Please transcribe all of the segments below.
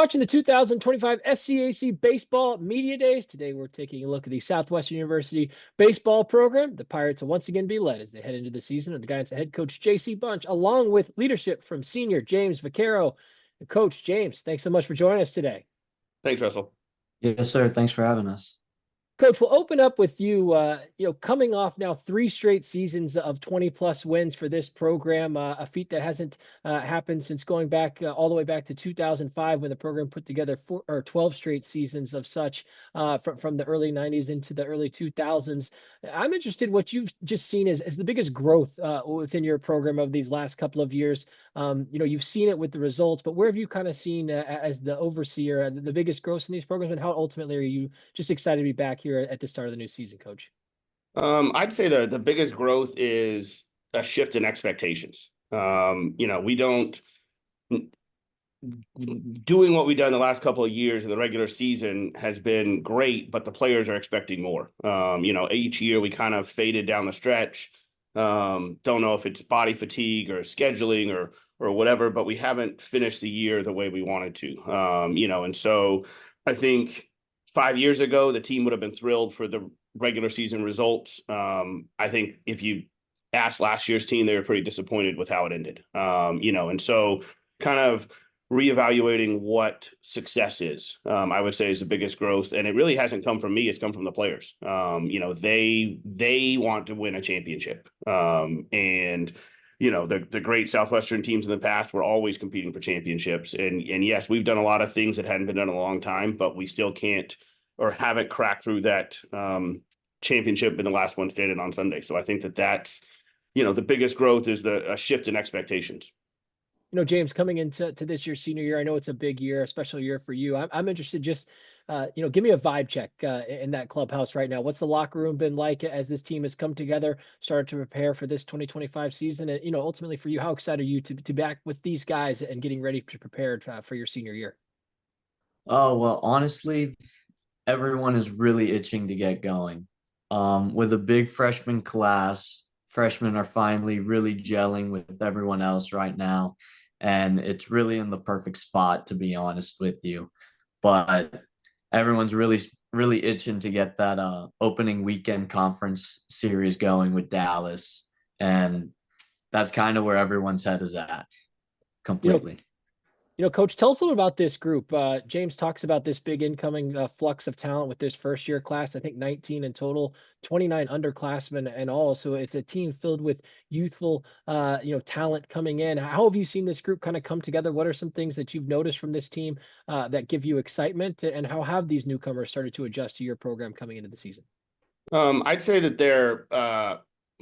Watching the 2025 SCAC Baseball Media Days. Today, we're taking a look at the Southwestern University baseball program. The Pirates will once again be led as they head into the season under the guidance of head coach J.C. Bunch, along with leadership from senior James Vaquero. And Coach James, thanks so much for joining us today. Thanks, Russell. Yes, sir. Thanks for having us. Coach, we'll open up with you, coming off now 3 straight seasons of 20-plus wins for this program, a feat that hasn't happened since going back all the way back to 2005 when the program put together 12 straight seasons of such from the early 90s into the early 2000s. I'm interested what you've just seen as the biggest growth within your program of these last couple of years. You've seen it with the results, but where have you kind of seen as the overseer the biggest growth in these programs, and how ultimately are you just excited to be back here at the start of the new season, Coach? I'd say the biggest growth is a shift in expectations. We don't doing what we've done the last couple of years in the regular season has been great, but the players are expecting more. Each year we kind of faded down the stretch. Don't know if it's body fatigue or scheduling or whatever, but we haven't finished the year the way we wanted to. And so I think 5 years ago, the team would have been thrilled for the regular season results. I think if you asked last year's team, they were pretty disappointed with how it ended. And so kind of reevaluating what success is, I would say is the biggest growth. And it really hasn't come from me. It's come from the players. They want to win a championship. The great Southwestern teams in the past were always competing for championships. And yes, we've done a lot of things that hadn't been done in a long time, but we still can't or haven't cracked through that championship in the last one stated on Sunday. So I think that's, the biggest growth is a shift in expectations. James, coming into this year's senior year, I know it's a big year, a special year for you. I'm interested just, give me a vibe check in that clubhouse right now. What's the locker room been like as this team has come together, started to prepare for this 2025 season? And, ultimately for you, how excited are you to be back with these guys and getting ready to prepare for your senior year? Oh, well, honestly, everyone is really itching to get going. With a big freshman class, freshmen are finally really gelling with everyone else right now. And it's really in the perfect spot, to be honest with you. But everyone's really, really itching to get that opening weekend conference series going with Dallas. And that's kind of where everyone's head is at completely. Coach, tell us a little about this group. James talks about this big incoming flux of talent with this first year class. I think 19 in total, 29 underclassmen and all. So it's a team filled with youthful, talent coming in. How have you seen this group kind of come together? What are some things that you've noticed from this team that give you excitement? And how have these newcomers started to adjust to your program coming into the season? I'd say that they're,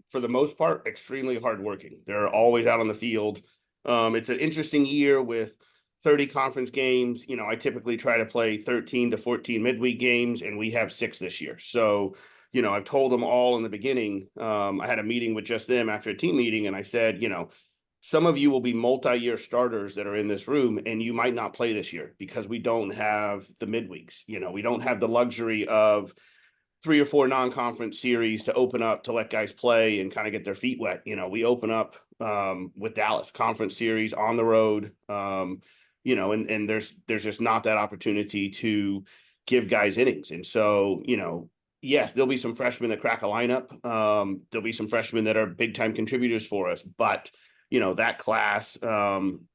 for the most part, extremely hardworking. They're always out on the field. It's an interesting year with 30 conference games. I typically try to play 13 to 14 midweek games, and we have 6 this year. So, I've told them all in the beginning. I had a meeting with just them after a team meeting, and I said, some of you will be multi-year starters that are in this room, and you might not play this year because we don't have the midweeks. We don't have the luxury of 3 or 4 non-conference series to open up to let guys play and kind of get their feet wet. We open up with Dallas conference series on the road. And there's just not that opportunity to give guys innings. And so, yes, there'll be some freshmen that crack a lineup. There'll be some freshmen that are big time contributors for us, but that class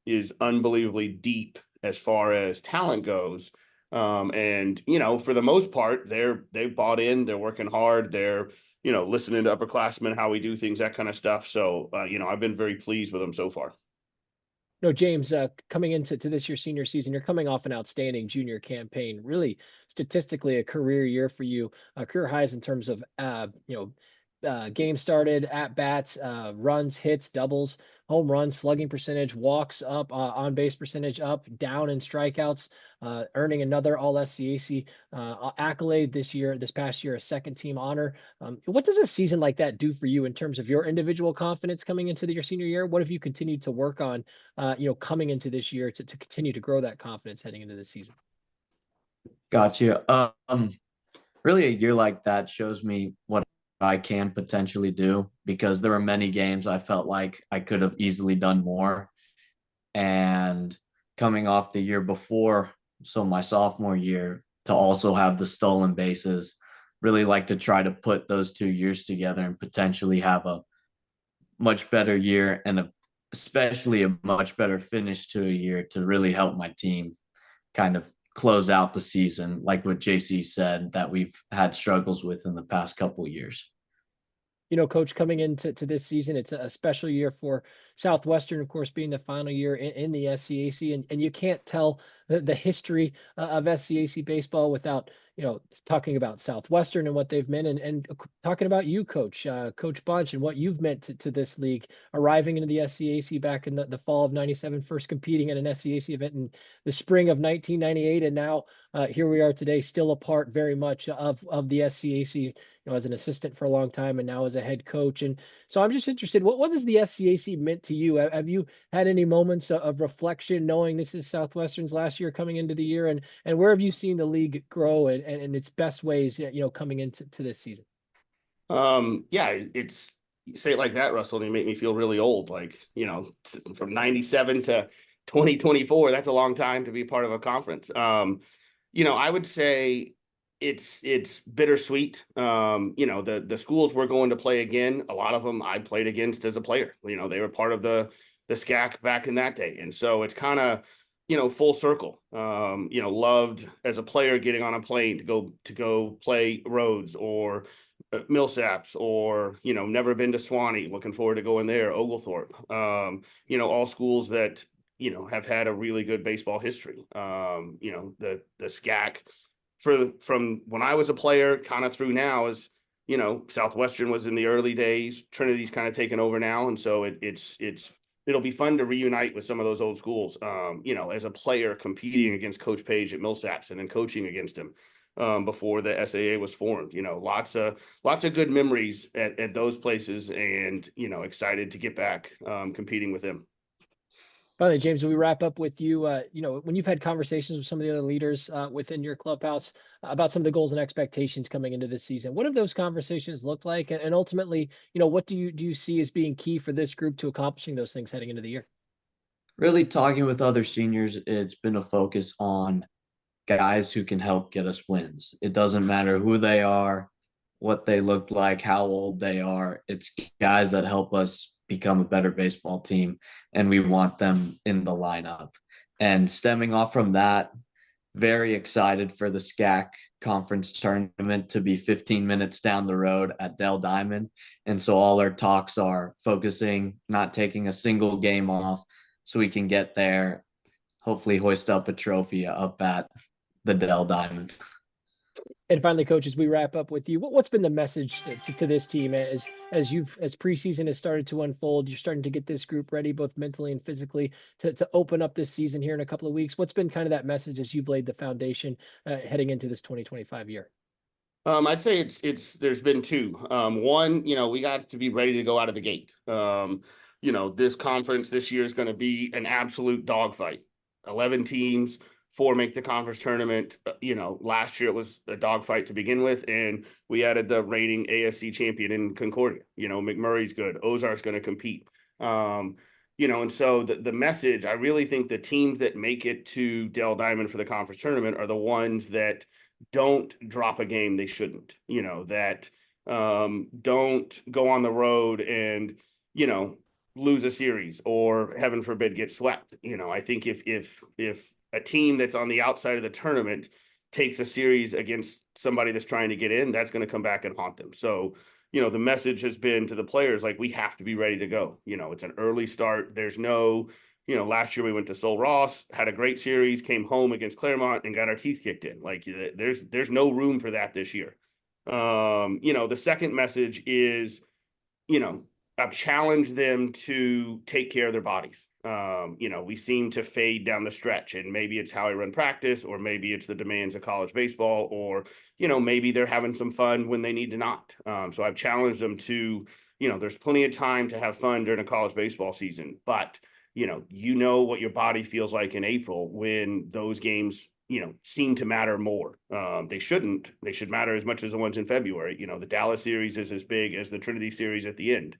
is unbelievably deep as far as talent goes. For the most part, they've bought in, they're working hard, they're, listening to upperclassmen, how we do things, that kind of stuff. So, I've been very pleased with them so far. James, coming into this year's senior season, you're coming off an outstanding junior campaign, really statistically a career year for you, career highs in terms of, games started, at bats, runs, hits, doubles, home runs, slugging percentage, walks up, on base percentage up, down in strikeouts, earning another all SCAC accolade this past year, a second team honor. What does a season like that do for you in terms of your individual confidence coming into your senior year? What have you continued to work on, coming into this year to continue to grow that confidence heading into this season? Gotcha. Really a year like that shows me what I can potentially do, because there were many games I felt like I could have easily done more. And coming off the year before So my sophomore year to also have the stolen bases, really like to try to put those 2 years together and potentially have a much better year and especially a much better finish to a year to really help my team kind of close out the season, like what JC said that we've had struggles with in the past couple of years. Coach, coming into this season, it's a special year for Southwestern, of course, being the final year in the SCAC, and you can't tell the history of SCAC baseball without talking about Southwestern and what they've meant, and talking about you, Coach, Coach Bunch, and what you've meant to this league, arriving into the SCAC back in the fall of '97, first competing at an SCAC event in the spring of 1998, and now here we are today, still a part very much of the SCAC, as an assistant for a long time and now as a head coach. And so I'm just interested, what has the SCAC meant to you? Have you had any moments of reflection, knowing this is Southwestern's last year coming into the year, and where have you seen the league grow and its best ways, coming into this season? Yeah, it's, you say it like that, Russell, and you make me feel really old. Like, from 97 to 2024, that's a long time to be part of a conference. I would say it's bittersweet. The schools we're going to play again, a lot of them I played against as a player. They were part of the SCAC back in that day. And so it's kind of, full circle. Loved as a player getting on a plane to go play Rhodes or Millsaps, or never been to Swanee, looking forward to going there, Oglethorpe. All schools that have had a really good baseball history. The SCAC from when I was a player kind of through now is, Southwestern was in the early days, Trinity's kind of taken over now, and so it'll be fun to reunite with some of those old schools. As a player competing against Coach Page at Millsaps and then coaching against him before the SAA was formed. Lots of good memories at those places, and excited to get back competing with them. Finally, James, we wrap up with you. When you've had conversations with some of the other leaders within your clubhouse about some of the goals and expectations coming into this season, what have those conversations looked like? And ultimately, what do you see as being key for this group to accomplishing those things heading into the year? Really talking with other seniors, it's been a focus on guys who can help get us wins. It doesn't matter who they are, what they look like, how old they are. It's guys that help us become a better baseball team, and we want them in the lineup. And stemming off from that, very excited for the SCAC conference tournament to be 15 minutes down the road at Dell Diamond. And so all our talks are focusing, not taking a single game off, so we can get there, hopefully hoist up a trophy up at the Dell Diamond. And finally, Coach, as we wrap up with you, what's been the message to this team as preseason has started to unfold? You're starting to get this group ready, both mentally and physically, to open up this season here in a couple of weeks. What's been kind of that message as you've laid the foundation heading into this 2025 year? I'd say there's been two. One, we got to be ready to go out of the gate. This conference this year is going to be an absolute dogfight. 11 teams, 4 make the conference tournament. Last year it was a dogfight to begin with, and we added the reigning ASC champion in Concordia. McMurray's good. Ozark's going to compete. And so the message, I really think the teams that make it to Dell Diamond for the conference tournament are the ones that don't drop a game they shouldn't, that don't go on the road and, lose a series or heaven forbid get swept. I think if a team that's on the outside of the tournament takes a series against somebody that's trying to get in, that's going to come back and haunt them. So, the message has been to the players, like, we have to be ready to go. It's an early start. There's no, last year we went to Sol Ross, had a great series, came home against Claremont and got our teeth kicked in. Like, there's no room for that this year. The second message is, I've challenged them to take care of their bodies. We seem to fade down the stretch, and maybe it's how I run practice, or maybe it's the demands of college baseball, or, maybe they're having some fun when they need to not. So I've challenged them to, there's plenty of time to have fun during a college baseball season, but what your body feels like in April when those games, seem to matter more. They shouldn't. They should matter as much as the ones in February. The Dallas series is as big as the Trinity series at the end.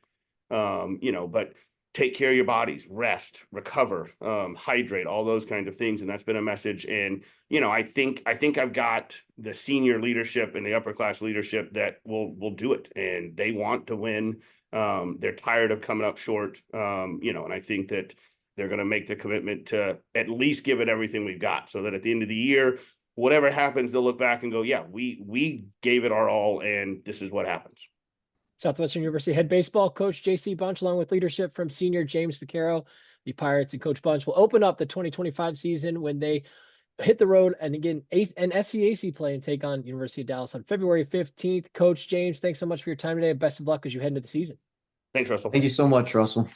But take care of your bodies, rest, recover, hydrate, all those kinds of things. And that's been a message. And, you know, I think I've got the senior leadership and the upper class leadership that will do it, and they want to win. They're tired of coming up short, you know, and I think that they're going to make the commitment to at least give it everything we've got, so that at the end of the year, whatever happens, they'll look back and go, yeah, we gave it our all, and this is what happens. Southwestern University head baseball coach J.C. Bunch, along with leadership from senior James Vaquero, the Pirates and Coach Bunch will open up the 2025 season when they hit the road and again an SCAC play and take on University of Dallas on February 15th. Coach James, thanks so much for your time today. Best of luck as you head into the season. Thanks, Russell. Thank you so much, Russell.